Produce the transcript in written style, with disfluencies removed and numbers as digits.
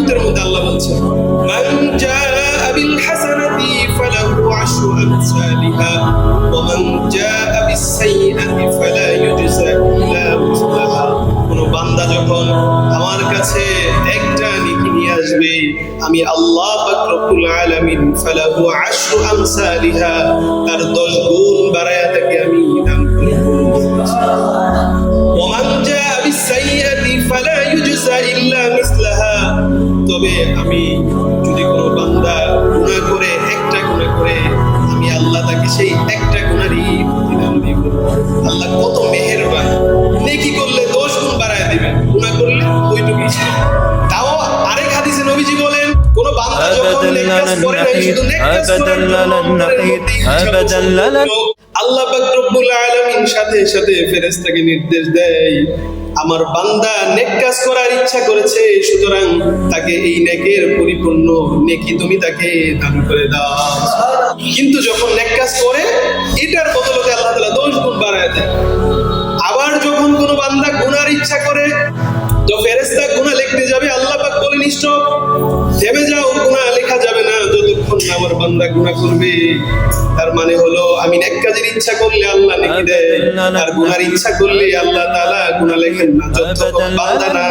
আয়াতের মধ্যে আল্লাহ বলছেন মান জাআ বিল হাসানাতি ফালাহু আশরু আমসালিহা ওয়া মান জাআ বিস সাইয়্যাতি ফালা ইউজজা ইল্লা মিসলাহা। কোন বান্দা যখন আমার কাছে একটা নেকি নিয়ে আসবে, আমি আল্লাহ পাক রব্বুল আলামিন ফালাহু আশরু আমসালিহা, তার 10 গুণ বাড়ায়া তাকে আমি দান করব। ওয়া মান জাআ বিস সাইয়্যাতি ফালা ইউজজা ইল্লা মিসলাহা, তবে আমি যদি কোনো বান্দা গুনাহ করে, একটা গুনাহ করে, আমি আল্লাহ তাকে সেই একটা গুনাহরই প্রতিদান দিব। আল্লাহ কত মেহেরবান, নেকি করলে 10 গুণ বাড়ায় দিবেন, গুনাহ করলে ওইটুকুই ছিল। তাও আরেক হাদিসে নবীজি বলেন কোন বান্দা যখন নেক কাজ করে না, শুধু নেক কাজ করার জন্য আল্লাহ পাক রব্বুল আলামিন সাথে সাথে ফেরেশতাকে নির্দেশ দেয়, আমার বান্দা নেক কাজ করার ইচ্ছা করেছে, সুতরাং তাকে এই নেকের পরিপূর্ণ নেকি তুমি তাকে দান করে দাও। কিন্তু যখন নেক কাজ করে, এটার বদলে আল্লাহ তাআলা 10 গুণ বাড়ায় দেয়। আবার যখন কোনো বান্দা গুনার ইচ্ছা করে, তো ফেরেশতা গুনাহ লিখতে যাবে, আল্লাহ পাক বলেন স্টপ, থেমে যাও, গুনাহ লেখা যাবে না যতক্ষণ না আমার বান্দা গুনাহ করবে। তার মানে হলো আমি নেক কাজের ইচ্ছা করলে আল্লাহ নেকি দেয়, আর গুনার ইচ্ছা করলে আল্লাহ তাআলা গুনাহ লেখেন না যতক্ষণ বান্দা না